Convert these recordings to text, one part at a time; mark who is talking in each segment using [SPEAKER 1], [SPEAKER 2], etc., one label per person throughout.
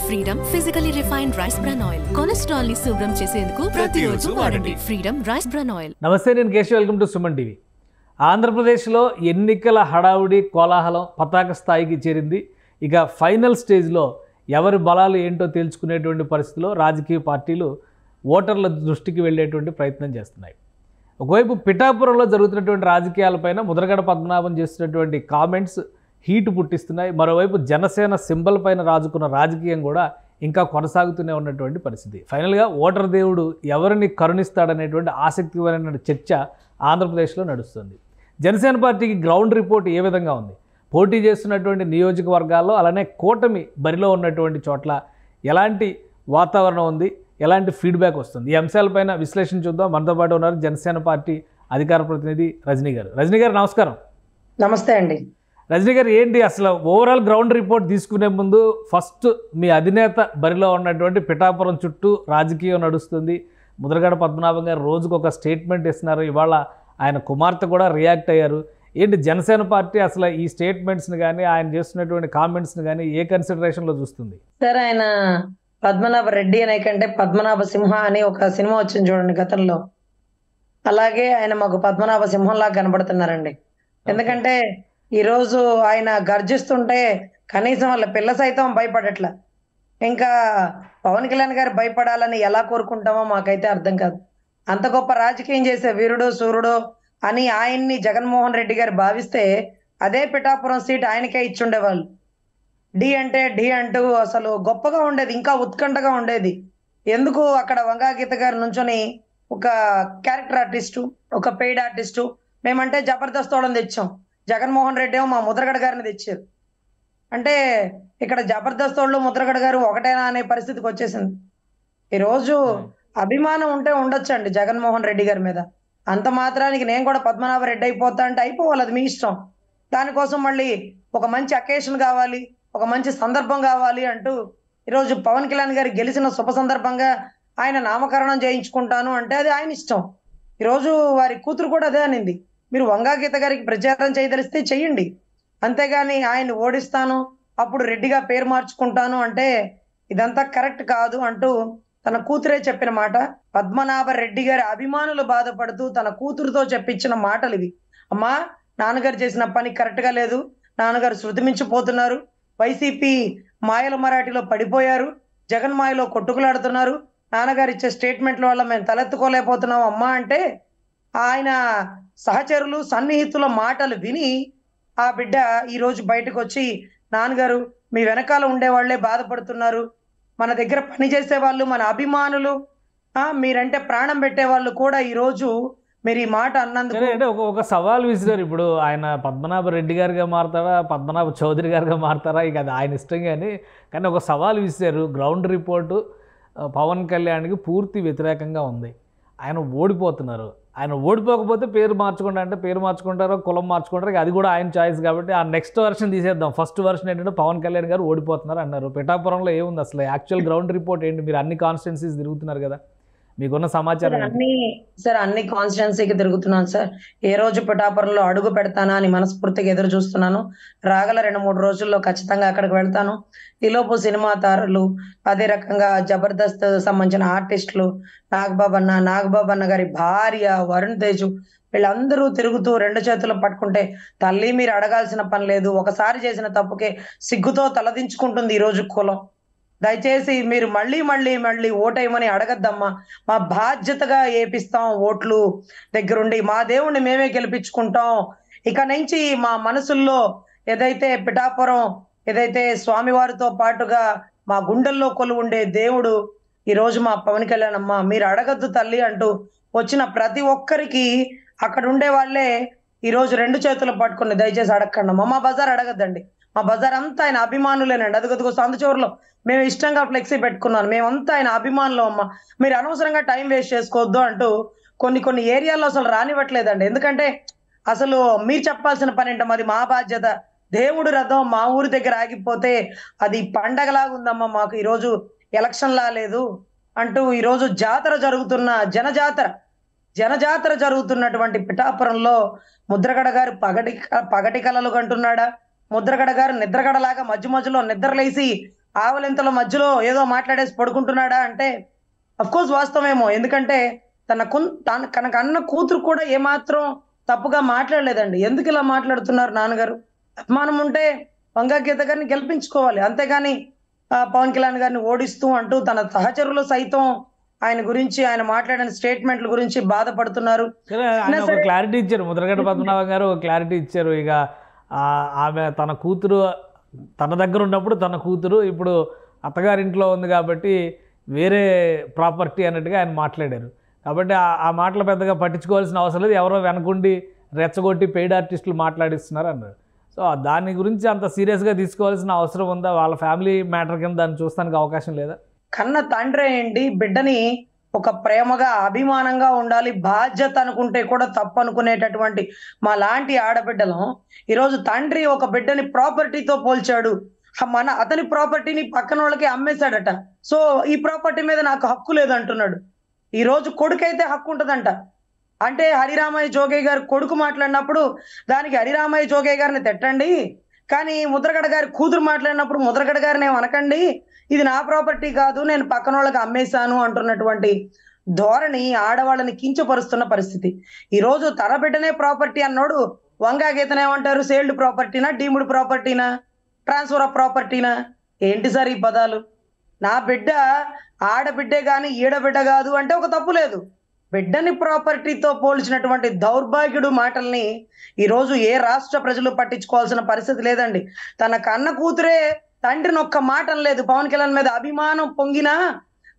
[SPEAKER 1] Freedom physically refined rice bran oil cholesterol ని శుభ్రం చేసేందుకు ప్రతిరోజు వాడండి ఫ్రీడమ్ రైస్ బ్రాన్ ఆయిల్.
[SPEAKER 2] నమస్తే, నేను Keshav. Welcome to Suman TV. ఆంధ్రప్రదేశ్లో ఎన్నికల హడావుడి కోలాహలం పతాక స్థాయికి చేరింది. ఇక ఫైనల్ స్టేజ్లో ఎవరి బలాలు ఏంటో తేల్చుకునేటువంటి పరిస్థితిలో రాజకీయ పార్టీలు ఓటర్ల దృష్టికి వెళ్ళేటువంటి ప్రయత్నం చేస్తున్నాయి. ఒకవైపు పిఠాపురంలో జరుగుతున్నటువంటి రాజకీయాలపైన ముద్రగడ పద్మనాభం చేస్తున్నటువంటి కామెంట్స్ హీట్ పుట్టిస్తున్నాయి. మరోవైపు జనసేన సింబల్ పైన రాజుకున్న రాజకీయం కూడా ఇంకా కొనసాగుతూనే ఉన్నటువంటి పరిస్థితి. ఫైనల్గా ఓటర్ దేవుడు ఎవరిని కరుణిస్తాడనేటువంటి ఆసక్తికరమైన చర్చ ఆంధ్రప్రదేశ్లో నడుస్తుంది. జనసేన పార్టీకి గ్రౌండ్ రిపోర్ట్ ఏ విధంగా ఉంది, పోటీ చేస్తున్నటువంటి నియోజకవర్గాల్లో అలానే కూటమి బరిలో ఉన్నటువంటి చోట్ల ఎలాంటి వాతావరణం ఉంది, ఎలాంటి ఫీడ్బ్యాక్ వస్తుంది, ఈ అంశాలపైన విశ్లేషణ చూద్దాం. మనతో పాటు ఉన్నారు జనసేన పార్టీ అధికార ప్రతినిధి రజనీ గారు. రజనీ గారు నమస్కారం.
[SPEAKER 3] నమస్తే అండి.
[SPEAKER 2] రజనీ గారు, ఏంటి అసలు ఓవరాల్ గ్రౌండ్ రిపోర్ట్ తీసుకునే ముందు ఫస్ట్ మీ అధినేత బరిలో ఉన్నటువంటి పిఠాపురం చుట్టూ రాజకీయం నడుస్తుంది. ముద్రగడ పద్మనాభం గారు రోజుకు ఒక స్టేట్మెంట్ ఇస్తున్నారు. ఇవాళ ఆయన కుమార్తె కూడా రియాక్ట్ అయ్యారు. ఏంటి జనసేన పార్టీ అసలు ఈ స్టేట్మెంట్స్ని కానీ ఆయన చేస్తున్నటువంటి కామెంట్స్ని కానీ ఏ కన్సిడరేషన్లో చూస్తుంది?
[SPEAKER 3] సార్, ఆయన పద్మనాభ రెడ్డి అనే కంటే పద్మనాభ సింహ అని ఒక సినిమా వచ్చింది చూడండి గతంలో, అలాగే ఆయన మాకు పద్మనాభ సింహంలా కనబడుతున్నారండి. ఎందుకంటే ఈరోజు ఆయన గర్జిస్తుంటే కనీసం వాళ్ళ పిల్ల సైతం భయపడట్లా. ఇంకా పవన్ కళ్యాణ్ గారు భయపడాలని ఎలా కోరుకుంటామో మాకైతే అర్థం కాదు. అంత గొప్ప రాజకీయం చేసే వీరుడు సూర్యుడు అని ఆయన్ని జగన్మోహన్ రెడ్డి గారు భావిస్తే అదే పిఠాపురం సీట్ ఆయనకే ఇచ్చుండేవాళ్ళు. డి అంటే డి అంటూ అసలు గొప్పగా ఉండేది, ఇంకా ఉత్కంఠగా ఉండేది. ఎందుకు అక్కడ వంగా గీత గారు నుంచొని ఒక క్యారెక్టర్ ఆర్టిస్టు, ఒక పెయిడ్ ఆర్టిస్టు, మేమంటే జబర్దస్త్ వాళ్ళని తెచ్చాం, జగన్మోహన్ రెడ్డి ఏమో మా ముద్రగడ గారిని తెచ్చారు. అంటే ఇక్కడ జబర్దస్త్ వాళ్ళు ముద్రగడ గారు ఒకటేనా అనే పరిస్థితికి వచ్చేసింది. ఈరోజు అభిమానం ఉంటే ఉండొచ్చండి జగన్మోహన్ రెడ్డి గారి మీద. అంత మాత్రానికి నేను కూడా పద్మనాభ రెడ్డి అయిపోతా అంటే అయిపోవాలి, అది మీ ఇష్టం. దానికోసం మళ్ళీ ఒక మంచి అకేషన్ కావాలి, ఒక మంచి సందర్భం కావాలి అంటూ ఈరోజు పవన్ కళ్యాణ్ గారు గెలిచిన శుభ సందర్భంగా ఆయన నామకరణం చేయించుకుంటాను అంటే అది ఆయన ఇష్టం. ఈరోజు వారి కూతురు కూడా అదే అనింది, మీరు వంగా గీత గారికి ప్రచారం చేయదలిస్తే చెయ్యండి, అంతేగాని ఆయన ఓడిస్తాను అప్పుడు రెడ్డిగా పేరు మార్చుకుంటాను అంటే ఇదంతా కరెక్ట్ కాదు అంటూ తన కూతురే చెప్పిన మాట. పద్మనాభ రెడ్డి గారి అభిమానులు బాధపడుతూ తన కూతురుతో చెప్పించిన మాటలు ఇవి. అమ్మా, నాన్నగారు చేసిన పని కరెక్ట్ గా లేదు, నాన్నగారు శృతి మించిపోతున్నారు, వైసీపీ మాయల మరాఠీలో పడిపోయారు, జగన్ మాయలో కొట్టుకులాడుతున్నారు, నాన్నగారు ఇచ్చే స్టేట్మెంట్ల వల్ల మేము తలెత్తుకోలేకపోతున్నాం అమ్మా అంటే ఆయన సహచరులు సన్నిహితుల మాటలు విని ఆ బిడ్డ ఈరోజు బయటకు వచ్చి, నాన్నగారు మీ వెనకాల ఉండేవాళ్లే బాధపడుతున్నారు, మన దగ్గర పనిచేసే వాళ్ళు మన అభిమానులు, మీరంటే ప్రాణం పెట్టే వాళ్ళు కూడా ఈరోజు మీరు ఈ మాట అన్నందుకు
[SPEAKER 2] అంటే ఒక సవాల్ విసిరారు. ఇప్పుడు ఆయన పద్మనాభ రెడ్డి గారిగా మారుతారా, పద్మనాభ చౌదరి గారిగా మారుతారా, ఇక అది ఆయన ఇష్టం. కానీ ఒక సవాల్ విసిరారు. గ్రౌండ్ రిపోర్టు పవన్ కళ్యాణ్కి పూర్తి వ్యతిరేకంగా ఉంది, ఆయన ఓడిపోతున్నారు, ఆయన ఓడిపోకపోతే పేరు మార్చుకుంటా అంటే పేరు మార్చుకుంటారో కులం మార్చుకుంటారో అది కూడా ఆయన చాయిస్. కాబట్టి ఆ నెక్స్ట్ వర్షన్ తీసేద్దాం. ఫస్ట్ వర్షన్ ఏంటంటే పవన్ కళ్యాణ్ గారు ఓడిపోతున్నారు అన్నారు. పిఠాపురంలో ఏముంది అసలు యాక్చువల్ గ్రౌండ్ రిపోర్ట్ ఏంటి? మీరు అన్ని కాన్స్టిట్యున్సీస్ తిరుగుతున్నారు కదా, మీకున్న సమాచారం?
[SPEAKER 3] అన్ని కాన్స్టిట్యున్సీకి తిరుగుతున్నాను సార్. ఏ రోజు పిఠాపురంలో అడుగు పెడతానా అని మనస్ఫూర్తిగా ఎదురు చూస్తున్నాను. రాగల 2-3 రోజుల్లో ఖచ్చితంగా అక్కడికి వెళ్తాను. ఈలోపు సినిమా తారలు, అదే రకంగా జబర్దస్త్ సంబంధించిన ఆర్టిస్టులు, నాగబాబు అన్న గారి భార్య వరుణ్ తేజు, వీళ్ళందరూ తిరుగుతూ 2 చేతులు పట్టుకుంటే, తల్లి మీరు అడగాల్సిన పని లేదు, ఒకసారి చేసిన తప్పుకే సిగ్గుతో తలదించుకుంటుంది ఈరోజు కులం. దయచేసి మీరు మళ్ళీ ఓటేయమని అడగద్దమ్మా, మా బాధ్యతగా ఏపిస్తాం, ఓట్లు దగ్గరుండి మా దేవుణ్ణి మేమే గెలిపించుకుంటాం. ఇక నుంచి మా మనసుల్లో ఏదైతే పిఠాపురం ఏదైతే స్వామివారితో పాటుగా మా గుండెల్లో కొలువుండే దేవుడు ఈరోజు మా పవన్ కళ్యాణ్ అమ్మ, మీరు అడగద్దు తల్లి అంటూ వచ్చిన ప్రతి ఒక్కరికి అక్కడ ఉండే వాళ్ళే ఈరోజు 2 చేతులు పట్టుకుని దయచేసి అడగండి అమ్మా, మా బజార్ అడగద్దండి, మా బజార్ అంతా ఆయన అభిమానులేనండి. అదుగదుగో సందుచూరులో మేము ఇష్టంగా ఫ్లెక్సీ పెట్టుకున్నాను, మేమంతా ఆయన అభిమానులు అమ్మ, మీరు అనవసరంగా టైం వేస్ట్ చేసుకోవద్దు అంటూ కొన్ని ఏరియాల్లో అసలు రానివ్వట్లేదండి. ఎందుకంటే అసలు మీరు చెప్పాల్సిన పని ఏంటో, అది మా బాధ్యత. దేవుడు రథం మా ఊరి దగ్గర ఆగిపోతే అది పండగలాగా ఉందమ్మా, మాకు ఈరోజు ఎలక్షన్ లా లేదు అంటూ ఈరోజు జాతర జరుగుతున్న జనజాతర జరుగుతున్నటువంటి పిఠాపురంలో ముద్రగడ గారు పగటి కలలు కంటున్నాడా? ముద్రగడ గారు నిద్రగడలాగా మధ్య మధ్యలో నిద్రలేసి ఆవలింతల మధ్యలో ఏదో మాట్లాడేసి పడుకుంటున్నాడా అంటే కోర్స్ వాస్తవమేమో. ఎందుకంటే తనకు అన్న కూతురు కూడా ఏమాత్రం తప్పుగా మాట్లాడలేదండి. ఎందుకు ఇలా మాట్లాడుతున్నారు నాన్నగారు? అభిమానం ఉంటే వంగా గీత గారిని గెలిపించుకోవాలి, అంతేగాని పవన్ కళ్యాణ్ గారిని ఓడిస్తూ అంటూ తన సహచరులు సైతం ఆయన గురించి, ఆయన మాట్లాడిన స్టేట్మెంట్ల గురించి బాధపడుతున్నారు.
[SPEAKER 2] క్లారిటీ ఇచ్చారు, ముద్రగడ పద్మనాభం గారు ఒక క్లారిటీ ఇచ్చారు. ఇక ఆమె తన కూతురు తన దగ్గర ఉన్నప్పుడు తన కూతురు ఇప్పుడు అత్తగారింట్లో ఉంది కాబట్టి వేరే ప్రాపర్టీ అన్నట్టుగా ఆయన మాట్లాడారు. కాబట్టి ఆ మాటలు పెద్దగా పట్టించుకోవాల్సిన అవసరం లేదు, ఎవరో వెనకుండి రెచ్చగొట్టి పెయిడ్ ఆర్టిస్టులు మాట్లాడిస్తున్నారు అన్నారు. సో దాని గురించి అంత సీరియస్గా తీసుకోవాల్సిన అవసరం ఉందా? వాళ్ళ ఫ్యామిలీ మ్యాటర్ కింద దాన్ని చూస్తానికి అవకాశం లేదా?
[SPEAKER 3] కన్న తండ్రి ఏంటి బిడ్డని ఒక ప్రేమగా అభిమానంగా ఉండాలి, బాధ్యత అనుకుంటే కూడా తప్పు అనుకునేటటువంటి మా లాంటి ఆడబిడ్డలం ఈరోజు తండ్రి ఒక బిడ్డని ప్రాపర్టీతో పోల్చాడు. అతని ప్రాపర్టీని పక్కన వాళ్ళకి అమ్మేశాడట. సో ఈ ప్రాపర్టీ మీద నాకు హక్కు లేదు అంటున్నాడు. ఈ రోజు కొడుకైతే హక్కు ఉంటదంట. అంటే హరిరామయ్య జోగయ్య గారు కొడుకు మాట్లాడినప్పుడు దానికి హరిరామయ్య జోగయ్య గారిని తిట్టండి, కానీ ముద్రగడ గారి కూతురు మాట్లాడినప్పుడు ముద్రగడ గారిని ఏమనకండి, ఇది నా ప్రాపర్టీ కాదు, నేను పక్కన వాళ్ళకి అమ్మేశాను అంటున్నటువంటి ధోరణి ఆడవాళ్ళని కించపరుస్తున్న పరిస్థితి. ఈ రోజు తన బిడ్డనే ప్రాపర్టీ అన్నాడు, వంగా గీతను ఏమంటారు? సేల్డ్ ప్రాపర్టీనా, డీమ్డ్ ప్రాపర్టీనా, ట్రాన్స్ఫర్ ఆఫ్ ప్రాపర్టీనా? ఏంటి సార్ ఈ పదాలు? నా బిడ్డ ఆడబిడ్డే గాని ఈడబిడ్డ కాదు అంటే ఒక తప్పు లేదు. బిడ్డని ప్రాపర్టీతో పోల్చినటువంటి దౌర్భాగ్యుడు మాటల్ని ఈరోజు ఏ రాష్ట్ర ప్రజలు పట్టించుకోవాల్సిన పరిస్థితి లేదండి. తన కన్న కూతురే తండ్రిని ఒక్క మాట అనలేదు. పవన్ కళ్యాణ్ మీద అభిమానం పొంగినా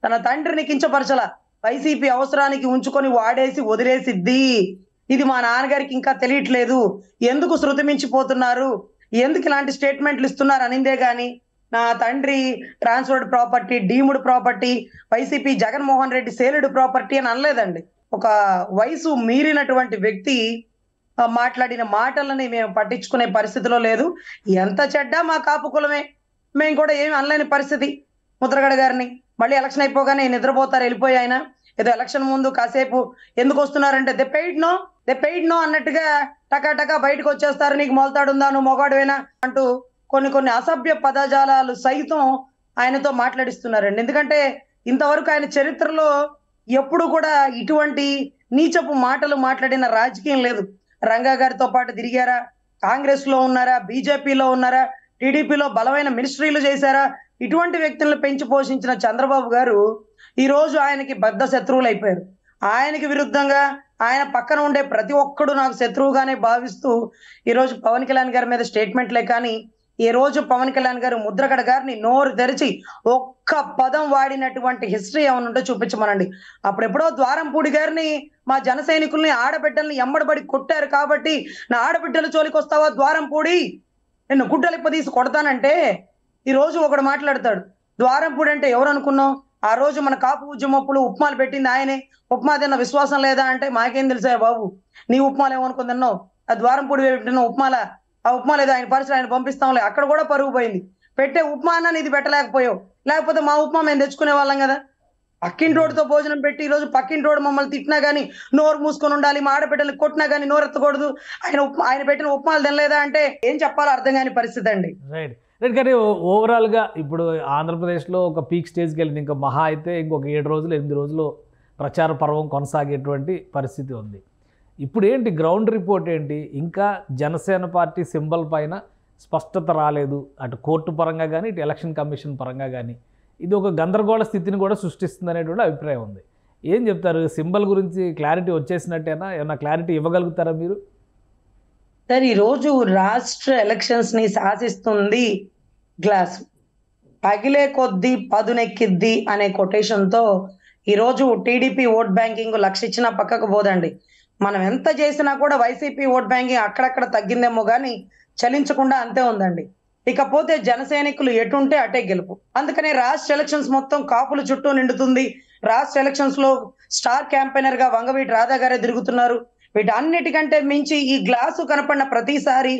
[SPEAKER 3] తన తండ్రిని కించపరచల. వైసీపీ అవసరానికి ఉంచుకొని వాడేసి వదిలేసిద్ది. ఇది మా నాన్నగారికి ఇంకా తెలియట్లేదు, ఎందుకు శృతి మించిపోతున్నారు, ఎందుకు ఇలాంటి స్టేట్మెంట్లు ఇస్తున్నారు అనిందే గాని నా తండ్రి transferred property, deemed property, YCP Jaganmohan Reddy sealed property అని అనలేదండి. ఒక వయసు మీరినటువంటి వ్యక్తి మాట్లాడిన మాటలని మేము పట్టించుకునే పరిస్థితిలో లేదు. ఎంత చెడ్డా మా కాపు కులమే, మేము కూడా ఏమి అనలేని పరిస్థితి. ముద్రగడ గారిని మళ్ళీ ఎలక్షన్ అయిపోగానే నిద్రపోతారు వెళ్ళిపోయి, ఆయన ఏదో ఎలక్షన్ ముందు కాసేపు ఎందుకు వస్తున్నారంటే దే పెయిడ్ నో అన్నట్టుగా టకా బయటకు వచ్చేస్తారు, నీకు మొలతాడుందా, నువ్వు మొగాడువేనా అంటూ కొన్ని అసభ్య పదజాలాలు సైతం ఆయనతో మాట్లాడిస్తున్నారండి. ఎందుకంటే ఇంతవరకు ఆయన చరిత్రలో ఎప్పుడు కూడా ఇటువంటి నీచపు మాటలు మాట్లాడిన రాజకీయం లేదు. రంగా గారితో పాటు తిరిగారా, కాంగ్రెస్ లో ఉన్నారా, బీజేపీలో ఉన్నారా, టీడీపీలో బలమైన మినిస్ట్రీలు చేశారా? ఇటువంటి వ్యక్తులను పెంచి పోషించిన చంద్రబాబు గారు ఈ రోజు ఆయనకి బద్ధ శత్రువులు అయిపోయారు. ఆయనకి విరుద్ధంగా ఆయన పక్కన ఉండే ప్రతి ఒక్కడు నాకు శత్రువుగానే భావిస్తూ ఈరోజు పవన్ కళ్యాణ్ గారి మీద స్టేట్మెంట్లే కానీ ఈ రోజు పవన్ కళ్యాణ్ గారు ముద్రగడ గారిని నోరు తెరిచి ఒక్క పదం వాడినటువంటి హిస్టరీ ఏమైనా ఉంటే చూపించమనండి. అప్పుడెప్పుడో ద్వారంపూడి గారిని మా జన సైనికుల్ని ఆడబిడ్డల్ని ఎమ్మడబడి కొట్టారు కాబట్టి నా ఆడబిడ్డల జోలికి వస్తావా ద్వారంపూడి, నిన్ను గుడ్డలిప్ప తీసి కొడతానంటే ఈ రోజు ఒకడు మాట్లాడతాడు. ద్వారంపూడి అంటే ఎవరు అనుకున్నావు? ఆ రోజు మన కాపు ఉద్యమప్పుడు ఉప్మాలు పెట్టింది ఆయనే. ఉప్మా తిన్న విశ్వాసం లేదా అంటే మాకేం తెలుసా బాబు, నీ ఉప్మాలు ఏమనుకుని తిన్నావు? ఆ ద్వారంపూడి పెట్టిన ఉప్మాల ఆ ఉప్మా లేదా ఆయన పరిసర ఆయన పంపిస్తాంలే, అక్కడ కూడా పరుగు పోయింది. పెట్టే ఉప్మా అన్న ఇది పెట్టలేకపోయావు, లేకపోతే మా ఉప్మా మేము తెచ్చుకునే వాళ్ళం కదా. పక్కింటోడితో భోజనం పెట్టి ఈ రోజు పక్కింటోడు మమ్మల్ని తిట్టినా గానీ నోరు మూసుకొని ఉండాలి, మా ఆడబిడ్డలు కొట్టినా గానీ నోరు ఎత్తకూడదు, ఆయన పెట్టిన ఉప్మాలు తినలేదా అంటే ఏం చెప్పాలో అర్థం కాని పరిస్థితి అండి.
[SPEAKER 2] రైట్ రైట్ కానీ ఓవరాల్గా ఇప్పుడు ఆంధ్రప్రదేశ్లో ఒక పీక్ స్టేజ్కి వెళ్ళింది. ఇంకా మహా అయితే ఇంకొక 7 రోజులు 8 రోజులు ప్రచార పర్వం కొనసాగేటువంటి పరిస్థితి ఉంది. ఇప్పుడు ఏంటి గ్రౌండ్ రిపోర్ట్ ఏంటి? ఇంకా జనసేన పార్టీ సింబల్ పైన స్పష్టత రాలేదు, అటు కోర్టు పరంగా కానీ ఇటు ఎలక్షన్ కమిషన్ పరంగా కానీ. ఇది ఒక గందరగోళ స్థితిని కూడా సృష్టిస్తుంది అనేటువంటి అభిప్రాయం ఉంది. ఏం చెప్తారు? సింబల్ గురించి క్లారిటీ వచ్చేసినట్టేనా? ఏమన్నా క్లారిటీ ఇవ్వగలుగుతారా మీరు?
[SPEAKER 3] సార్, ఈరోజు రాష్ట్ర ఎలక్షన్స్ ని శాసిస్తుంది గ్లాసు, పగిలే కొద్దీ పదునెక్కిద్ది అనే కొటేషన్ తో ఈరోజు టీడీపీ ఓట్ బ్యాంకింగ్ లక్ష ఇచ్చినా పక్కకు పోదండి. మనం ఎంత చేసినా కూడా వైసీపీ ఓట్ బ్యాంకింగ్ అక్కడక్కడ తగ్గిందేమో కానీ చలించకుండా అంతే ఉందండి. ఇకపోతే జన సైనికులు ఎటుంటే అటే గెలుపు. అందుకనే రాష్ట్ర ఎలక్షన్స్ మొత్తం కాపుల చుట్టూ నిండుతుంది. రాష్ట్ర ఎలక్షన్స్ లో స్టార్ క్యాంపెయినర్ గా వంగవీటి రాధా గారే తిరుగుతున్నారు. వీటన్నిటికంటే మించి ఈ గ్లాసు కనపడిన ప్రతిసారి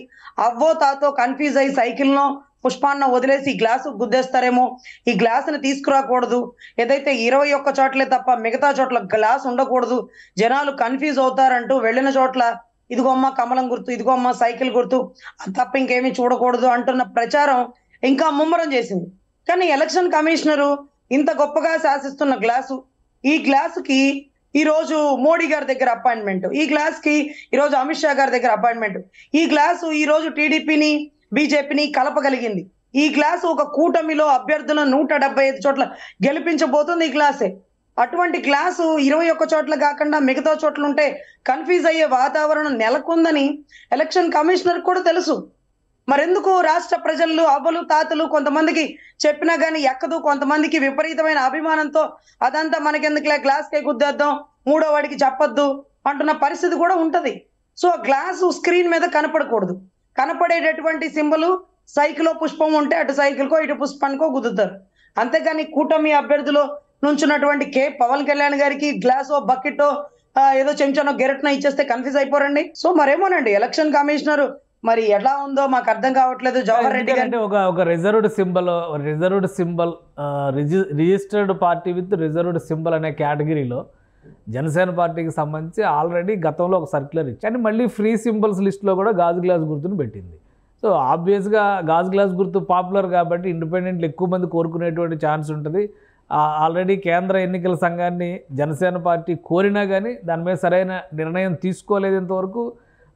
[SPEAKER 3] అవ్వో తాతో కన్ఫ్యూజ్ అయ్యి సైకిల్నో పుష్పాన్న వదిలేసి ఈ గ్లాసు గుద్దేస్తారేమో, ఈ గ్లాసుని తీసుకురాకూడదు, ఏదైతే 21 చోట్లే తప్ప మిగతా చోట్ల గ్లాస్ ఉండకూడదు, జనాలు కన్ఫ్యూజ్ అవుతారంటూ వెళ్ళిన చోట్ల ఇదిగోమ్మ కమలం గుర్తు, ఇదిగోమ్మ సైకిల్ గుర్తు, తప్ప ఇంకేమీ చూడకూడదు అంటున్న ప్రచారం ఇంకా ముమ్మరం చేసింది. కానీ ఎలక్షన్ కమిషనరు ఇంత గొప్పగా శాసిస్తున్న గ్లాసు, ఈ గ్లాసుకి ఈ రోజు మోడీ గారి దగ్గర అపాయింట్మెంట్, ఈ గ్లాస్ కి ఈ రోజు అమిత్ షా గారి దగ్గర అపాయింట్మెంట్, ఈ గ్లాసు ఈ రోజు టీడీపీని బీజేపీని కలపగలిగింది. ఈ గ్లాసు ఒక కూటమిలో అభ్యర్థులను 175 చోట్ల గెలిపించబోతుంది ఈ గ్లాసే. అటువంటి గ్లాసు 21 చోట్ల కాకుండా మిగతా చోట్ల ఉంటే కన్ఫ్యూజ్ అయ్యే వాతావరణం నెలకొందని ఎలక్షన్ కమిషనర్ కూడా తెలుసు. మరెందుకు రాష్ట్ర ప్రజలు అవ్వలు తాతలు కొంతమందికి చెప్పినా గానీ ఎక్కదు, కొంతమందికి విపరీతమైన అభిమానంతో అదంతా మనకెందుకులే గ్లాస్కే గుద్దేద్దాం, మూడో వాడికి చెప్పొద్దు అంటున్న పరిస్థితి కూడా ఉంటది. సో గ్లాసు స్క్రీన్ మీద కనపడకూడదు. కనపడేటటువంటి సింబల్ సైకిల్ పుష్పం ఉంటే అటు సైకిల్కో ఇటు పుష్పానికో గుద్దుతారు. అంతేగాని కూటమి అభ్యర్థిలో నుంచున్నటువంటి పవన్ కళ్యాణ్ గారికి గ్లాసో బకెటో ఏదో చెంచానో గెరట్నో ఇచ్చేస్తే కన్ఫ్యూజ్ అయిపోరండి. సో మరేమోనండి ఎలక్షన్ కమిషనర్ మరి ఎలా ఉందో మాకు అర్థం కావట్లేదు. జవహర్ రెడ్డి గారు
[SPEAKER 2] ఒక reserved symbol registered party with reserved symbol అనే కేటగిరీలో జనసేన పార్టీకి సంబంధించి ఆల్రెడీ గతంలో ఒక సర్క్యులర్ ఇచ్చి మళ్ళీ ఫ్రీ సింబల్స్ లిస్ట్లో కూడా గాజు గ్లాస్ గుర్తును పెట్టింది. సో ఆబ్వియస్గా గాజు గ్లాస్ గుర్తు పాపులర్ కాబట్టి ఇండిపెండెంట్లు ఎక్కువ మంది కోరుకునేటువంటి ఛాన్స్ ఉంటుంది. ఆల్రెడీ కేంద్ర ఎన్నికల సంఘాన్ని జనసేన పార్టీ కోరినా కానీ దాని మీద సరైన నిర్ణయం తీసుకోలేదు ఇంతవరకు.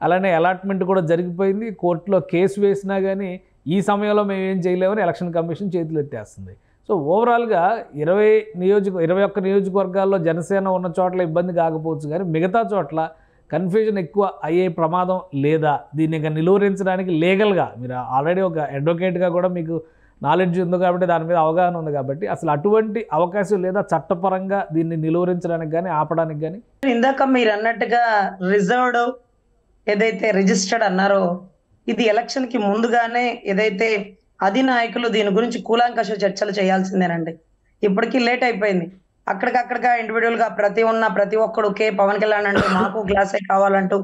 [SPEAKER 2] అలానే అలాట్మెంట్ కూడా జరిగిపోయింది, కోర్టులో కేసు వేసినా కానీ ఈ సమయంలో మేము ఏం చేయలేమని ఎలక్షన్ కమిషన్ చేతులు ఎత్తేస్తుంది. సో ఓవరాల్గా 21 నియోజకవర్గాల్లో జనసేన ఉన్న చోట్ల ఇబ్బంది కాకపోవచ్చు కానీ మిగతా చోట్ల కన్ఫ్యూజన్ ఎక్కువ అయ్యే ప్రమాదం లేదా? దీన్ని ఇంకా నిలువరించడానికి లీగల్గా మీరు ఆల్రెడీ ఒక అడ్వకేట్గా కూడా మీకు నాలెడ్జ్ ఉంది కాబట్టి దాని మీద అవగాహన ఉంది కాబట్టి అసలు అటువంటి అవకాశం లేదా చట్టపరంగా దీన్ని నిలువరించడానికి కానీ ఆపడానికి కానీ?
[SPEAKER 3] ఇందాక మీరు అన్నట్టుగా రిజర్వ్డ్ ఏదైతే రిజిస్టర్డ్ అన్నారో ఇది ఎలక్షన్ కి ముందుగానే ఏదైతే అధినాయకులు దీని గురించి కూలంకష చర్చలు చేయాల్సిందేనండి. ఇప్పటికీ లేట్ అయిపోయింది. అక్కడికక్కడిగా ఇండివిజువల్ గా ప్రతి ఒక్కడు పవన్ కళ్యాణ్ అంటూ మాకు గ్లాసే కావాలంటూ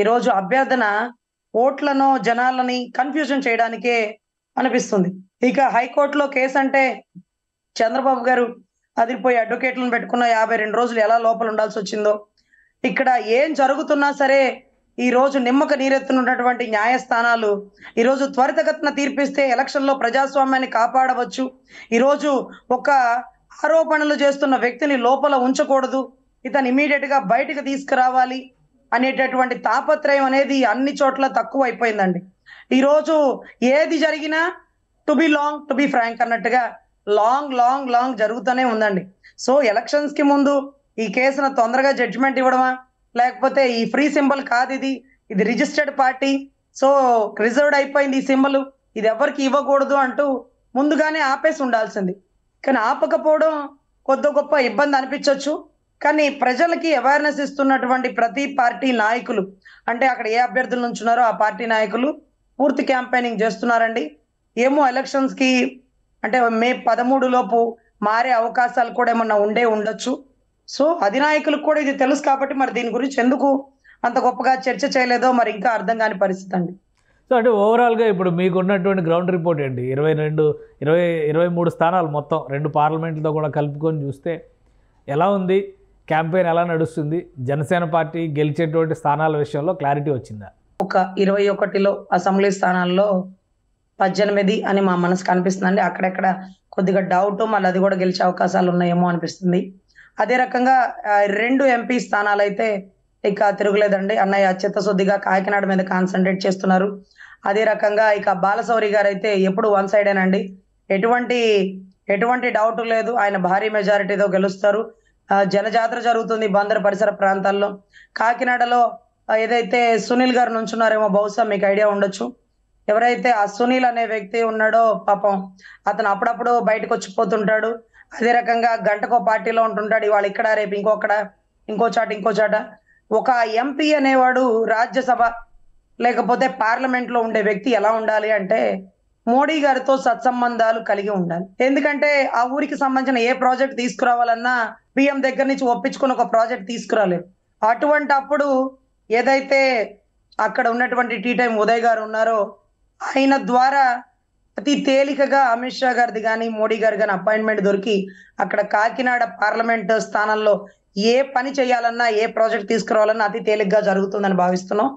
[SPEAKER 3] ఈరోజు అభ్యర్థన ఓట్లను జనాలని కన్ఫ్యూజన్ చేయడానికే అనిపిస్తుంది. ఇక హైకోర్టులో కేసు అంటే చంద్రబాబు గారు అదిరిపోయి అడ్వకేట్లను పెట్టుకున్న 52 రోజులు ఎలా లోపల ఉండాల్సి వచ్చిందో, ఇక్కడ ఏం జరుగుతున్నా సరే ఈ రోజు నిమ్మక నీరెత్తున్నటువంటి న్యాయస్థానాలు ఈరోజు త్వరితగతిన తీర్పిస్తే ఎలక్షన్ లో ప్రజాస్వామ్యాన్ని కాపాడవచ్చు. ఈరోజు ఒక ఆరోపణలు చేస్తున్న వ్యక్తిని లోపల ఉంచకూడదు, ఇతను ఇమీడియట్ గా బయటకు తీసుకురావాలి అనేటటువంటి తాపత్రయం అనేది అన్ని చోట్ల తక్కువ అయిపోయిందండి. ఈరోజు ఏది జరిగినా టు బి ఫ్రాంక్ అన్నట్టుగా లాంగ్ జరుగుతూనే ఉందండి. సో ఎలక్షన్స్ కి ముందు ఈ కేసును తొందరగా జడ్జిమెంట్ ఇవ్వడమా, లేకపోతే ఈ ఫ్రీ సింబల్ కాదు ఇది రిజిస్టర్డ్ పార్టీ, సో రిజర్వ్డ్ అయిపోయింది ఈ సింబల్, ఇది ఎవరికి ఇవ్వకూడదు అంటూ ముందుగానే ఆపేసి ఉండాల్సింది. కానీ ఆపకపోవడం కొద్ది గొప్ప ఇబ్బంది అనిపించవచ్చు. కానీ ప్రజలకి అవేర్నెస్ ఇస్తున్నటువంటి ప్రతి పార్టీ నాయకులు అంటే అక్కడ ఏ అభ్యర్థుల నుంచి ఉన్నారో ఆ పార్టీ నాయకులు పూర్తి క్యాంపెయినింగ్ చేస్తున్నారండి. ఏమో ఎలక్షన్స్ కి అంటే మే 13 లోపు మారే అవకాశాలు కూడా ఏమన్నా ఉండొచ్చు. సో అధినాయకులకు కూడా ఇది తెలుసు కాబట్టి మరి దీని గురించి ఎందుకు అంత గొప్పగా చర్చ చేయలేదో మరి ఇంకా అర్థం కాని పరిస్థితి అండి.
[SPEAKER 2] సో అంటే ఓవరాల్గా ఇప్పుడు మీకు ఉన్నటువంటి గ్రౌండ్ రిపోర్ట్ ఏంటి? 23 స్థానాలు మొత్తం 2 పార్లమెంట్లతో కూడా కలుపుకొని చూస్తే ఎలా ఉంది? క్యాంపెయిన్ ఎలా నడుస్తుంది? జనసేన పార్టీ గెలిచేటువంటి స్థానాల విషయంలో క్లారిటీ వచ్చిందా?
[SPEAKER 3] ఒక 21లో అసెంబ్లీ స్థానాల్లో 18 అని మా మనసుకు అనిపిస్తుందండి. అక్కడెక్కడ కొద్దిగా డౌట్, మళ్ళీ అది కూడా గెలిచే అవకాశాలు ఉన్నాయేమో అనిపిస్తుంది. అదే రకంగా 2 ఎంపీ స్థానాలు అయితే ఇక తిరుగులేదండి. అన్నయ్య చిత్తశుద్ధిగా కాకినాడ మీద కాన్సన్ట్రేట్ చేస్తున్నారు. అదే రకంగా ఇక బాలశౌరి గారు అయితే ఎప్పుడు వన్ సైడేనండి, ఎటువంటి డౌట్ లేదు, ఆయన భారీ మెజారిటీతో గెలుస్తారు. జనజాతర జరుగుతుంది బందర్ పరిసర ప్రాంతాల్లో. కాకినాడలో ఏదైతే సునీల్ గారు నుంచున్నారేమో బహుశా మీకు ఐడియా ఉండొచ్చు. ఎవరైతే ఆ సునీల్ అనే వ్యక్తి ఉన్నాడో పాపం అతను అప్పుడప్పుడు బయటకు వచ్చిపోతుంటాడు. అదే రకంగా గంటకో పార్టీలో ఉంటుంటాడు. ఇవాళ ఇక్కడ, రేపు ఇంకో చాట. ఒక ఎంపీ అనేవాడు రాజ్యసభ లేకపోతే పార్లమెంట్ లో ఉండే వ్యక్తి ఎలా ఉండాలి అంటే మోడీ గారితో సత్సంబంధాలు కలిగి ఉండాలి. ఎందుకంటే ఆ ఊరికి సంబంధించిన ఏ ప్రాజెక్ట్ తీసుకురావాలన్నా పిఎం దగ్గర నుంచి ఒప్పించుకుని ఒక ప్రాజెక్ట్ తీసుకురాలేదు. అటువంటి అప్పుడు ఏదైతే అక్కడ ఉన్నటువంటి టీ టైం ఉదయ్ గారు ఉన్నారో ఆయన ద్వారా అతి తేలికగా అమిత్ షా గారిది కానీ మోడీ గారి కానీ అపాయింట్మెంట్ దొరికి అక్కడ కాకినాడ పార్లమెంట్ స్థానంలో ఏ పని చేయాలన్నా ఏ ప్రాజెక్ట్ తీసుకురావాలన్నా అతి తేలిగ్గా జరుగుతుందని భావిస్తున్నాం.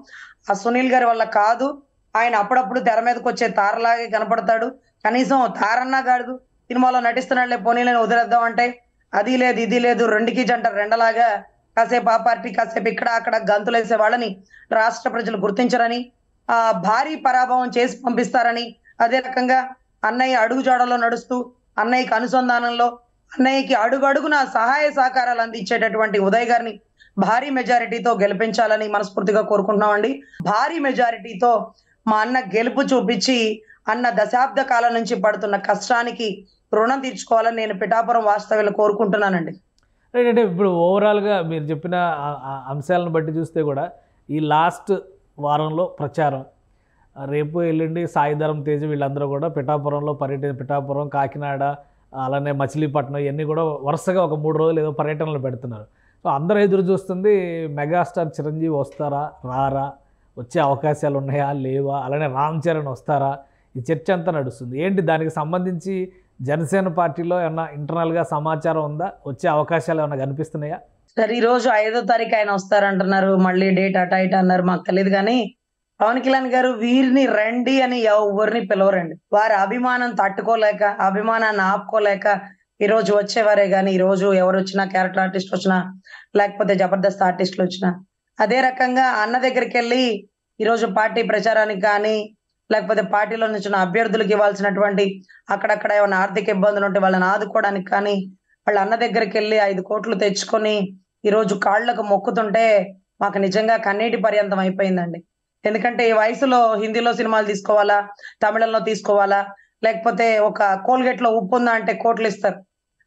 [SPEAKER 3] ఆ సునీల్ గారి వల్ల కాదు. ఆయన అప్పుడప్పుడు తెర మీదకి వచ్చే తారలాగే కనపడతాడు. కనీసం తారన్నా కాదు, సినిమాలో నటిస్తున్నాడులే పోనీలని వదిలేద్దాం అంటే అది లేదు ఇది లేదు రెండుకి జంట రెండలాగా కాసేపు ఆ పార్టీ కాసేపు ఇక్కడ అక్కడ గంతులేసే వాళ్ళని రాష్ట్ర ప్రజలు గుర్తించరని భారీ పరాభవం చేసి పంపిస్తారని, అదే రకంగా అన్నయ్య అడుగుజాడలో నడుస్తూ అన్నయ్యకి అనుసంధానంలో అన్నయ్యకి అడుగడుగున సహాయ సహకారాలు అందించేటటువంటి ఉదయ్ గారిని భారీ మెజారిటీతో గెలిపించాలని మనస్ఫూర్తిగా కోరుకుంటున్నామండి. భారీ మెజారిటీతో మా అన్న గెలుపు చూపించి అన్న దశాబ్ద కాలం నుంచి పడుతున్న కష్టానికి రుణం తీర్చుకోవాలని నేను పిఠాపురం వాస్తవ్యులు కోరుకుంటున్నానండి.
[SPEAKER 2] అంటే ఇప్పుడు ఓవరాల్గా మీరు చెప్పిన అంశాలను బట్టి చూస్తే కూడా ఈ లాస్ట్ వారంలో ప్రచారం, రేపు ఎల్లుండి సాయిధరం తేజ్ వీళ్ళందరూ కూడా పిఠాపురంలో పిఠాపురం, కాకినాడ, అలానే మచిలీపట్నం ఇవన్నీ కూడా వరుసగా ఒక 3 రోజులు ఏదో పర్యటనలు పెడుతున్నారు. సో అందరూ ఎదురు చూస్తుంది మెగాస్టార్ చిరంజీవి వస్తారా రారా, వచ్చే అవకాశాలు ఉన్నాయా లేవా, అలానే రామ్ చరణ్ వస్తారా, ఈ చర్చ అంతా నడుస్తుంది. ఏంటి దానికి సంబంధించి జనసేన పార్టీలో ఏమన్నా ఇంటర్నల్గా సమాచారం ఉందా, వచ్చే అవకాశాలు ఏమైనా కనిపిస్తున్నాయా?
[SPEAKER 3] సార్ ఈ రోజు 5వ తారీఖు ఆయన వస్తారంటున్నారు, మళ్ళీ డేట్ అటా ఇటా అన్నారు, మాకు తెలియదు. కానీ పవన్ కళ్యాణ్ గారు వీరిని రండి అని ఎవరిని పిలవరండి. వారి అభిమానం తట్టుకోలేక, అభిమానాన్ని ఆపుకోలేక ఈ రోజు వచ్చేవారే గాని ఈ రోజు ఎవరు వచ్చినా, క్యారెక్టర్ ఆర్టిస్ట్ వచ్చినా లేకపోతే జబర్దస్త్ ఆర్టిస్టులు వచ్చినా, అదే రకంగా అన్న దగ్గరికి వెళ్ళి ఈరోజు పార్టీ ప్రచారానికి కానీ లేకపోతే పార్టీలో నుంచి అభ్యర్థులకు ఇవ్వాల్సినటువంటి అక్కడక్కడ ఏమైనా ఆర్థిక ఇబ్బందులు ఉంటే వాళ్ళని ఆదుకోవడానికి కానీ వాళ్ళ అన్న దగ్గరికి వెళ్ళి 5 కోట్లు తెచ్చుకొని ఈరోజు కాళ్లకు మొక్కుతుంటే మాకు నిజంగా కన్నీటి పర్యంతం అయిపోయిందండి. ఎందుకంటే ఈ వయసులో హిందీలో సినిమాలు తీసుకోవాలా, తమిళంలో తీసుకోవాలా, లేకపోతే ఒక కోల్గేట్ లో ఉప్పు ఉందా అంటే కోట్లు ఇస్తారు,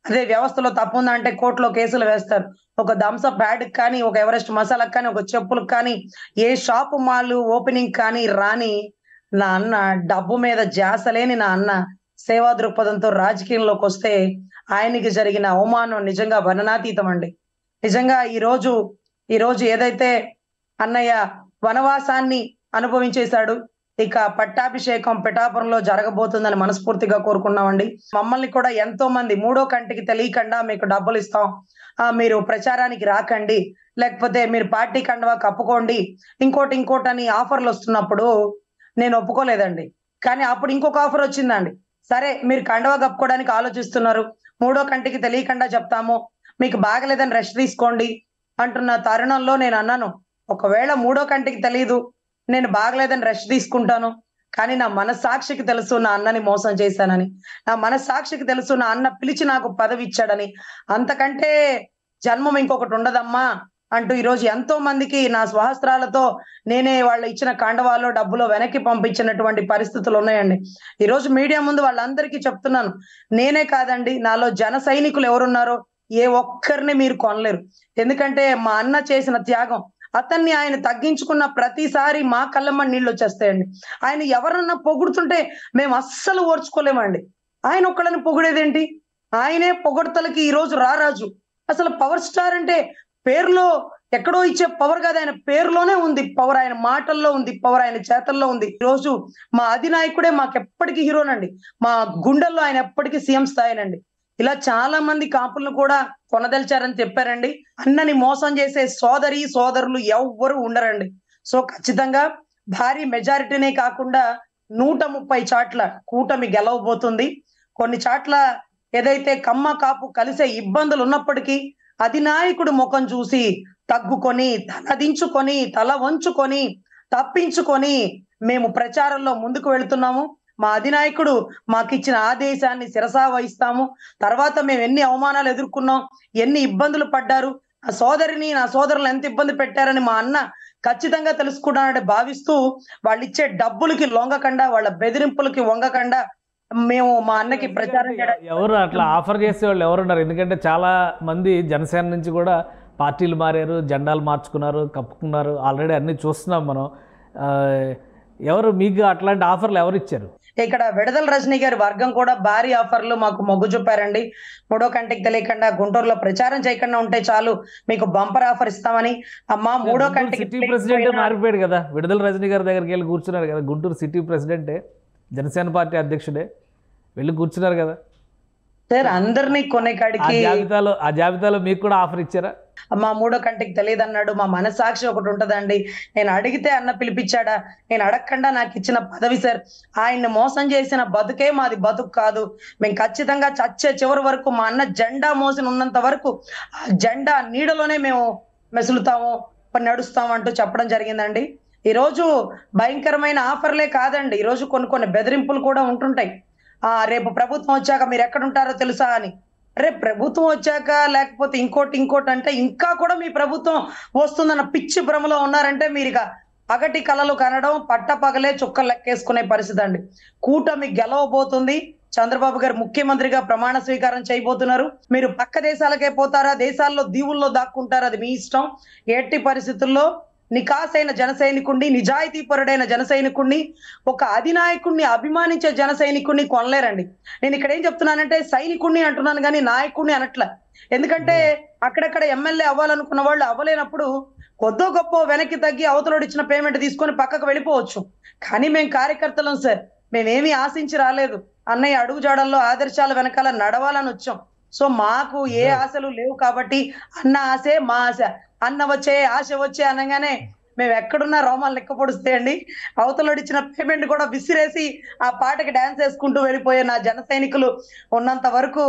[SPEAKER 3] అదే వ్యవస్థలో తప్పు ఉందా అంటే కోర్టులో కేసులు వేస్తారు. ఒక థమ్సప్ బ్యాడ్ కానీ, ఒక ఎవరెస్ట్ మసాలాకు కానీ, ఒక చెప్పులకు కానీ, ఏ షాపు మాల్ ఓపెనింగ్ కానీ రాని నా అన్న, డబ్బు మీద ధ్యాస లేని నా అన్న సేవా దృక్పథంతో రాజకీయంలోకి వస్తే ఆయనకి జరిగిన అవమానం నిజంగా వర్ణనాతీతం అండి. నిజంగా ఈ రోజు ఏదైతే అన్నయ్య వనవాసాన్ని అనుభవించేశాడు, ఇక పట్టాభిషేకం పిఠాపురంలో జరగబోతుందని మనస్ఫూర్తిగా కోరుకున్నామండి. మమ్మల్ని కూడా ఎంతో మంది 3వ కంటికి తెలియకుండా మీకు డబ్బులు ఇస్తాం, మీరు ప్రచారానికి రాకండి, లేకపోతే మీరు పార్టీ కండవా కప్పుకోండి, ఇంకోటి అని ఆఫర్లు వస్తున్నప్పుడు నేను ఒప్పుకోలేదండి. కానీ అప్పుడు ఇంకొక ఆఫర్ వచ్చిందండి. సరే మీరు కండవా కప్పుకోవడానికి ఆలోచిస్తున్నారు, 3వ కంటికి తెలియకుండా చెప్తాము, మీకు బాగలేదని రెస్ట్ తీసుకోండి అంటున్న తరుణంలో నేను అన్నాను, ఒకవేళ 3వ కంటికి తెలియదు, నేను బాగలేదని రెస్ట్ తీసుకుంటాను, కానీ నా మనస్సాక్షికి తెలుసు నా అన్నని మోసం చేశానని, నా మనస్సాక్షికి తెలుసు నా అన్న పిలిచి నాకు పదవి ఇచ్చాడని, అంతకంటే జన్మం ఇంకొకటి ఉండదమ్మా అంటూ ఈరోజు ఎంతో మందికి నా స్వహస్త్రాలతో నేనే వాళ్ళు ఇచ్చిన కాండవాలో డబ్బులో వెనక్కి పంపించినటువంటి పరిస్థితులు ఉన్నాయండి. ఈరోజు మీడియా ముందు వాళ్ళందరికీ చెప్తున్నాను, నేనే కాదండి, నాలో జన సైనికులు ఎవరున్నారో ఏ ఒక్కరిని మీరు కొనలేరు. ఎందుకంటే మా అన్న చేసిన త్యాగం, అతన్ని ఆయన తగ్గించుకున్న ప్రతిసారి మా కళ్ళమ్మ నీళ్ళు వచ్చేస్తాయండి. ఆయన ఎవరన్నా పొగుడుతుంటే మేము అస్సలు ఓర్చుకోలేమండి. ఆయన ఒక్కళ్ళని పొగిడేదేంటి, ఆయనే పొగడ్తలకి ఈరోజు రారాజు. అసలు పవర్ స్టార్ అంటే పేరులో ఎక్కడో ఇచ్చే పవర్ కాదు, ఆయన పేరులోనే ఉంది పవర్, ఆయన మాటల్లో ఉంది పవర్, ఆయన చేతల్లో ఉంది. ఈరోజు మా అధినాయకుడే మాకు ఎప్పటికీ హీరోనండి, మా గుండెల్లో ఆయన ఎప్పటికీ సీఎం స్థాయినండి. ఇలా చాలా మంది కాపులను కూడా కొనదలిచారని చెప్పారండి. అన్నని మోసం చేసే సోదరులు ఎవ్వరు ఉండరండి. సో ఖచ్చితంగా భారీ మెజారిటీనే కాకుండా 130 చోట్ల కూటమి గెలవబోతుంది. కొన్ని చోట్ల ఏదైతే కమ్మ కాపు కలిసే ఇబ్బందులు ఉన్నప్పటికీ అధినాయకుడు ముఖం చూసి తగ్గుకొని, తలదించుకొని, తల వంచుకొని, తప్పించుకొని మేము ప్రచారంలో ముందుకు వెళుతున్నాము. మా అధినాయకుడు మాకు ఇచ్చిన ఆదేశాన్ని శిరసా వహిస్తాము. తర్వాత మేము ఎన్ని అవమానాలు ఎదుర్కొన్నాం, ఎన్ని ఇబ్బందులు పడ్డారు, నా సోదరిని నా సోదరులు ఎంత ఇబ్బంది పెట్టారని మా అన్న ఖచ్చితంగా తెలుసుకున్నాడని భావిస్తూ వాళ్ళు ఇచ్చే డబ్బులకి లొంగకుండా, వాళ్ళ బెదిరింపులకి వంగకుండా మేము మా అన్నకి ప్రచారం చేయడానికి
[SPEAKER 2] ఎవరు అట్లా ఆఫర్ చేసే వాళ్ళు ఎవరున్నారు? ఎందుకంటే చాలా మంది జనసేన నుంచి కూడా పార్టీలు మారారు, జెండాలు మార్చుకున్నారు, కప్పుకున్నారు, ఆల్రెడీ అన్ని చూస్తున్నాం మనం. ఎవరు మీకు అట్లాంటి ఆఫర్లు ఎవరు ఇచ్చారు?
[SPEAKER 3] ఇక్కడ విడుదల రజనీ గారి వర్గం కూడా భారీ ఆఫర్లు మాకు మొగ్గు చూపారండి. 3వ కంటికి తెలియకుండా గుంటూరులో ప్రచారం చేయకుండా ఉంటే చాలు మీకు బంపర్ ఆఫర్ ఇస్తామని. అమ్మా 3వ కంటికి
[SPEAKER 2] సిటీ ప్రెసిడెంట్ మారిపోయాడు కదా, విడుదల రజనీ గారి దగ్గరికి వెళ్ళి కూర్చున్నారు కదా, గుంటూరు సిటీ ప్రెసిడెంటే, జనసేన పార్టీ అధ్యక్షుడే వెళ్ళి కూర్చున్నారు కదా.
[SPEAKER 3] సార్ అందరినీ కొనే కాడికి
[SPEAKER 2] ఆ జాబితాలో మీకు కూడా ఆఫర్ ఇచ్చారా?
[SPEAKER 3] మా మూడో కంటికి తెలియదు అన్నాడు. మా మనసాక్షి ఒకటి ఉంటదండి, నేను అడిగితే అన్న పిలిపించాడా, నేను అడగకుండా నాకు ఇచ్చిన పదవి సార్. ఆయన్ని మోసం చేసిన బతుకే మాది బతుకు కాదు. మేము ఖచ్చితంగా చచ్చే చివరి వరకు మా అన్న జెండా మోసిన ఉన్నంత వరకు ఆ జెండా నీడలోనే మేము మెసులుతాము, నడుస్తాము అంటూ చెప్పడం జరిగిందండి. ఈరోజు భయంకరమైన ఆఫర్లే కాదండి, ఈరోజు కొన్ని బెదిరింపులు కూడా ఉంటుంటాయి. రేపు ప్రభుత్వం వచ్చాక మీరు ఎక్కడుంటారో తెలుసా అని. రేపు ప్రభుత్వం వచ్చాక లేకపోతే ఇంకోటి అంటే ఇంకా కూడా మీ ప్రభుత్వం వస్తుందన్న పిచ్చి భ్రమలో ఉన్నారంటే మీరు ఇక పగటి కలలు కనడం, పట్టపగలే చుక్కలు లెక్కేసుకునే పరిస్థితి అండి. కూటమి గెలవబోతుంది. చంద్రబాబు గారు ముఖ్యమంత్రిగా ప్రమాణ స్వీకారం చేయబోతున్నారు. మీరు పక్క దేశాలకే పోతారా, దేశాల్లో దీవుల్లో దాక్కుంటారా, అది మీ ఇష్టం. ఎట్టి పరిస్థితుల్లో నికాసైన జన సైనికుడిని, నిజాయితీపరుడైన జన సైనికుడిని, ఒక అధినాయకుడిని అభిమానించే జన సైనికుడిని కొనలేరండి. నేను ఇక్కడ ఏం చెప్తున్నానంటే సైనికుడిని అంటున్నాను కానీ నాయకుడిని అనట్ల. ఎందుకంటే అక్కడక్కడ ఎమ్మెల్యే అవ్వాలనుకున్న వాళ్ళు అవ్వలేనప్పుడు కొద్దో గొప్ప వెనక్కి తగ్గి అవతలోడు ఇచ్చిన పేమెంట్ తీసుకొని పక్కకు వెళ్ళిపోవచ్చు. కానీ మేము కార్యకర్తలం సార్, మేమేమీ ఆశించి రాలేదు. అన్నయ్య అడుగుజాడల్లో ఆదర్శాల వెనకాల నడవాలని వచ్చాం. సో మాకు ఏ ఆశలు లేవు కాబట్టి అన్న ఆశే మా ఆశ. అన్న వచ్చే ఆశ వచ్చే అనగానే మేము ఎక్కడున్నా రోమాలు లెక్క పొడుస్తాయండి. అవతలోడు ఇచ్చిన పేమెంట్ కూడా విసిరేసి ఆ పాటకి డాన్స్ వేసుకుంటూ వెళ్ళిపోయే నా జన సైనికులు ఉన్నంత వరకు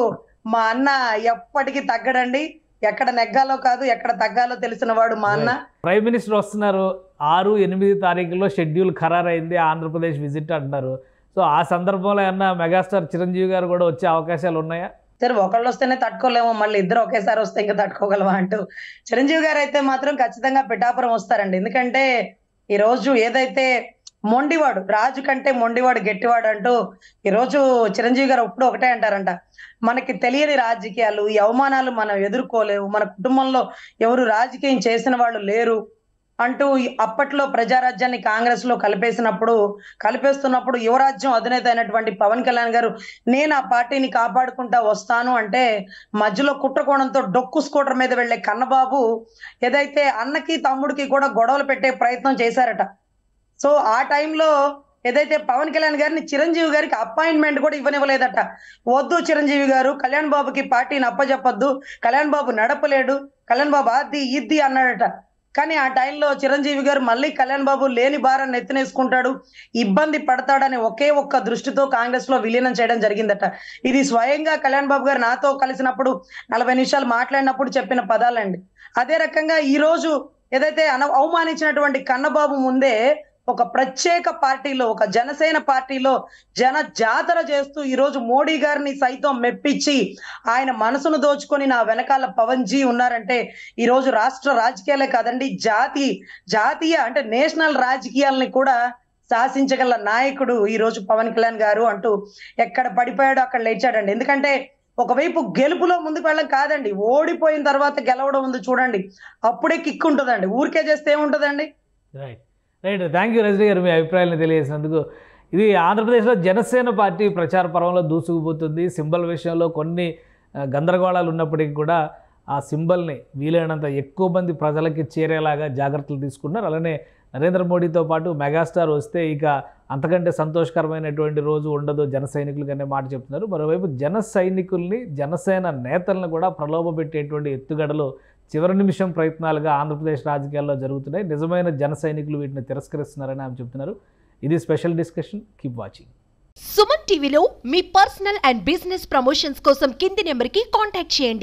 [SPEAKER 3] మా అన్న ఎప్పటికీ తగ్గడండి. ఎక్కడ నెగ్గాలో కాదు, ఎక్కడ తగ్గాలో తెలిసిన వాడు మా అన్న.
[SPEAKER 2] ప్రైమ్ మినిస్టర్ వస్తున్నారు, 6-8 తారీఖుల్లో షెడ్యూల్ ఖరారైంది, ఆంధ్రప్రదేశ్ విజిట్ అంటున్నారు. సో ఆ సందర్భంలో ఏమన్నా మెగాస్టార్ చిరంజీవి గారు కూడా వచ్చే అవకాశాలు ఉన్నాయా?
[SPEAKER 3] సరే ఒకళ్ళు వస్తేనే తట్టుకోలేమో, మళ్ళీ ఇద్దరు ఒకేసారి వస్తే ఇంకా తట్టుకోగలవా అంటూ. చిరంజీవి గారు అయితే మాత్రం ఖచ్చితంగా పిఠాపురం వస్తారండి. ఎందుకంటే ఈ రోజు ఏదైతే మొండివాడు, రాజు కంటే మొండివాడు గట్టివాడు అంటూ ఈరోజు చిరంజీవి గారు ఎప్పుడు ఒకటే అంటారంట, మనకి తెలియని రాజకీయాలు, ఈ అవమానాలు మనం ఎదుర్కోలేవు, మన కుటుంబంలో ఎవరు రాజకీయం చేసిన వాళ్ళు లేరు అంటూ అప్పట్లో ప్రజారాజ్యాన్ని కాంగ్రెస్ లో కలిపేస్తున్నప్పుడు యువరాజ్యం అధినేత అయినటువంటి పవన్ కళ్యాణ్ గారు నేను ఆ పార్టీని కాపాడుకుంటా వస్తాను అంటే మధ్యలో కుట్రకోణంతో డొక్కు స్కూటర్ మీద వెళ్లే కన్నబాబు ఏదైతే అన్నకి తమ్ముడికి కూడా గొడవలు పెట్టే ప్రయత్నం చేశారట. సో ఆ టైంలో ఏదైతే పవన్ కళ్యాణ్ గారిని చిరంజీవి గారికి అపాయింట్మెంట్ కూడా ఇవ్వనివ్వలేదట. వద్దు చిరంజీవి గారు, కళ్యాణ్ బాబుకి పార్టీని అప్పచెప్పద్దు, కళ్యాణ్ బాబు నడపలేడు, కళ్యాణ్ బాబు అది ఇది అన్నాడట. కానీ ఆ టైంలో చిరంజీవి గారు మళ్ళీ కళ్యాణ్ బాబు లేని భారాన్ని ఎత్తినేసుకుంటాడు, ఇబ్బంది పడతాడని ఒకే ఒక్క దృష్టితో కాంగ్రెస్ లో విలీనం చేయడం జరిగిందట. ఇది స్వయంగా కళ్యాణ్ బాబు గారు నాతో కలిసినప్పుడు 40 నిమిషాలు మాట్లాడినప్పుడు చెప్పిన పదాలండి. అదే రకంగా ఈ రోజు ఏదైతే అవమానించినటువంటి కన్నబాబు ముందే ఒక ప్రత్యేక పార్టీలో, ఒక జనసేన పార్టీలో జన జాతర చేస్తూ ఈ రోజు మోడీ గారిని సైతం మెప్పించి ఆయన మనసును దోచుకొని నా వెనకాల పవన్ జీ ఉన్నారంటే ఈ రోజు రాష్ట్ర రాజకీయాలే కాదండి, జాతీయ అంటే నేషనల్ రాజకీయాలని కూడా శాసించగల నాయకుడు ఈ రోజు పవన్ కళ్యాణ్ గారు అంటూ ఎక్కడ పడిపోయాడో అక్కడ లేచాడండి. ఎందుకంటే ఒకవైపు గెలుపులో ముందుకు వెళ్ళడం కాదండి, ఓడిపోయిన తర్వాత గెలవడం ఉంది చూడండి, అప్పుడే కిక్ ఉంటుందండి. ఊరికే చేస్తే ఏముంటుందండి.
[SPEAKER 2] రైట్, థ్యాంక్ యూ రజనీ గారు మీ అభిప్రాయాలను తెలియజేసినందుకు. ఇది ఆంధ్రప్రదేశ్లో జనసేన పార్టీ ప్రచార పర్వంలో దూసుకుపోతుంది. సింబల్ విషయంలో కొన్ని గందరగోళాలు ఉన్నప్పటికీ కూడా ఆ సింబల్ని వీలైనంత ఎక్కువ మంది ప్రజలకి చేరేలాగా జాగ్రత్తలు తీసుకున్నారు. అలానే నరేంద్ర మోడీతో పాటు మెగాస్టార్ వస్తే ఇక అంతకంటే సంతోషకరమైనటువంటి రోజు ఉండదు జన సైనికులకి అనే మాట చెప్తున్నారు. మరోవైపు జన సైనికుల్ని, జనసేన నేతలను కూడా ప్రలోభపెట్టేటువంటి ఎత్తుగడలు చివరి నిమిషం ప్రయత్నాలుగా ఆంధ్రప్రదేశ్ రాజకీయాల్లో జరుగుతున్నాయి. నిజమైన జన సైనికులు వీటిని తిరస్కరిస్తున్నారని ఆమె చెప్తున్నారు. ఇది special discussion. Keep watching.
[SPEAKER 4] Suman టీవీలో మీ పర్సనల్ అండ్ బిజినెస్ ప్రమోషన్స్ కోసం కింది నెంబర్కి కాంటాక్ట్ చేయండి.